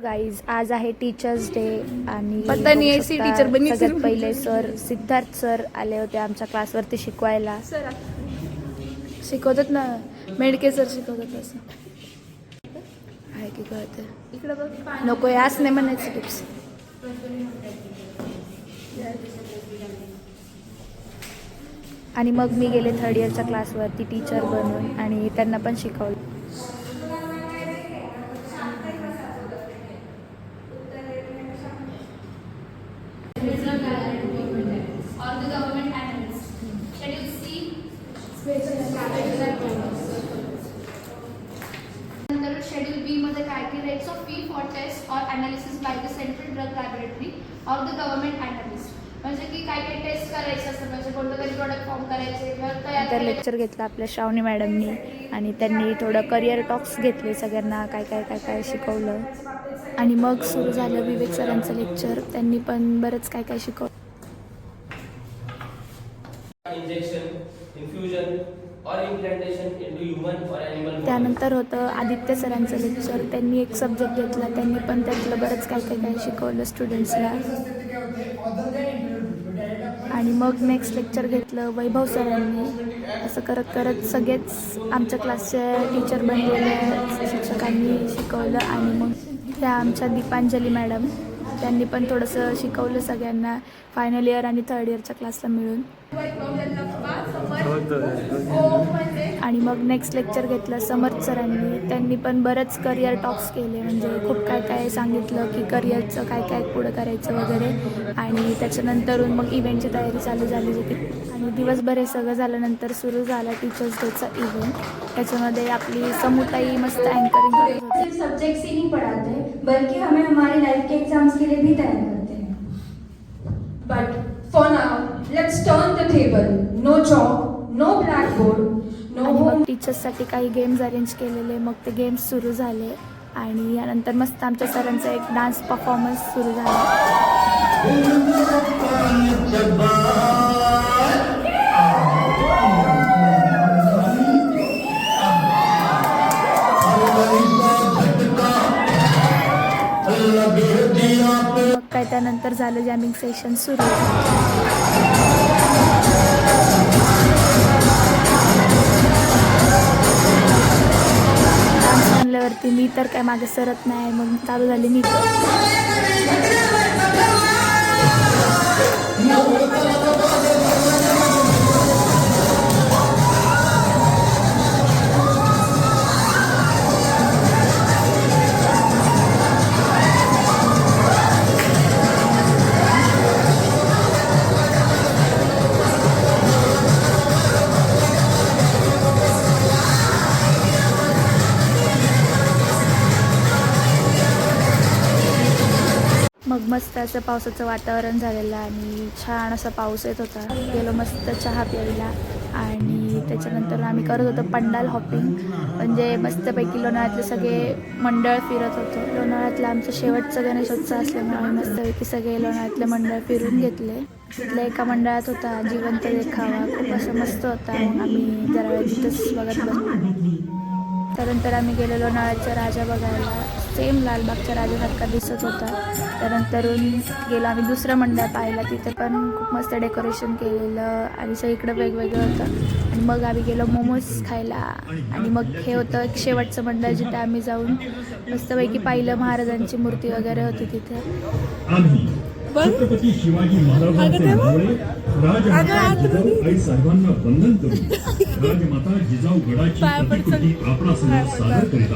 Guys आज आहे teachers day आणि पता नहीं ऐसी टीचर बनी सगळ्यात पहिले सर सिद्धार्थ सर आले होते आमच्या क्लासवरती शिकवायला. शिकवतात ना, मेडके सर शिकवतात असं आहे की कळते इकडे बघ. नको याच नाही म्हणायचं टिप्स. आणि मग मी गेले थर्ड इयरच्या क्लासवरती टीचर बनून आणि त्यांना पण शिकवलं. Schedule B मध्ये काय की rates of fee for test or analysis by the Central Drug Laboratory or the government analyst. म्हणजे की काय काय टेस्ट करायचं असतं, म्हणजे कोणतं तरी प्रोडक्ट फॉर्म करायचे किंवा तयार तर लेक्चर घेतलं आपल्या श्रावणी मॅडमनी आणि त्यांनी थोडं करिअर टॉक्स घेतले, सगळ्यांना काय काय काय काय शिकवलं. आणि मग सुरू झालं विवेक सरांचं लेक्चर. त्यांनी पण बरंच काय काय शिकवलं. त्यानंतर होतं आदित्य सरांचं लेक्चर. त्यांनी एक सब्जेक्ट घेतला, त्यांनी पण त्यातलं बरंच काय काय काय शिकवलं स्टुडंट्सला. आणि मग नेक्स्ट लेक्चर घेतलं वैभव सरांनी. असं करत करत सगळेच आमच्या क्लासचे टीचर बनलेल्या शिक्षकांनी शिकवलं. आणि मग त्या आमच्या दीपांजली मॅडम, त्यांनी पण थोडंसं शिकवलं सगळ्यांना फायनल इयर आणि थर्ड इयरच्या क्लासला मिळून. आणि मग नेक्स्ट लेक्चर घेतलं समर्थ सरांनी. त्यांनी पण बरंच करिअर टॉक्स केले, म्हणजे खूप काय काय सांगितलं की करिअरचं काय काय पुढं करायचं वगैरे. आणि त्याच्यानंतरून मग इव्हेंटची तयारी चालू झाली होती. आणि दिवसभर हे सगळं झाल्यानंतर सुरू झाला टीचर्स डेचा इव्हेंट. त्याच्यामध्ये आपली समूताई मस्त अँकरिंग करत होती. सब्जेक्ट्स ही नहीं पढ़ाते बल्कि हमें हमारी लाइफ के एग्जाम्स के लिए भी तैयार करते हैं. But for now let's turn the table. No chalk, no blackboard, no mug टीचर्ससाठी काही गेम्स अरेंज केलेले. मग ते गेम्स सुरू झाले आणि यानंतर मस्त आमच्या सरांचा एक डान्स परफॉर्मन्स सुरू झाला. मग काय त्यानंतर झालं जॅमिंग सेशन सुरू. डान्स म्हणल्यावरती मी तर काय मागे सरत नाही. मग चालू झाली मी मग मस्त असं पावसाचं वातावरण झालेलं आणि छान असा पाऊस येत होता. गेलो मस्त चहा प्यायला आणि त्याच्यानंतर आम्ही करत होतो पंडाल हॉपिंग. म्हणजे मस्तपैकी लोणावळ्यातले सगळे मंडळ फिरत होतो. लोणावळ्यातलं आमचं शेवटचं गणेशोत्सव असल्यामुळे आम्ही मस्तपैकी सगळे लोणावळ्यातले मंडळ फिरून घेतले. तिथल्या एका मंडळात होता जिवंत देखावा, खूप असं मस्त होता. मग आम्ही जरा वेळ तिथंच बघत बसलो. त्यानंतर आम्ही गेलो लोणावळ्याचा राजा बघायला. सेम लालबागच्या राजासारखा दिसत होता. त्यानंतरून गेलो आम्ही दुसरं मंडळ पाहिलं. तिथे पण खूप मस्त डेकोरेशन केलेलं आणि सगळीकडं वेगवेगळं होतं. आणि मग आम्ही गेलो मोमोज खायला. आणि मग हे होतं एक शेवटचं मंडळ जिथे आम्ही जाऊन मस्तपैकी पाहिलं. महाराजांची मूर्ती वगैरे होती तिथे. छत्रपती शिवाजी महाराजांचे मुळे राजमाता जिजाऊ आई सर्वांना वंदन करून राजमाता जिजाऊ गडाची प्रतिकृती आपणासमोर सादर करीत आहोत.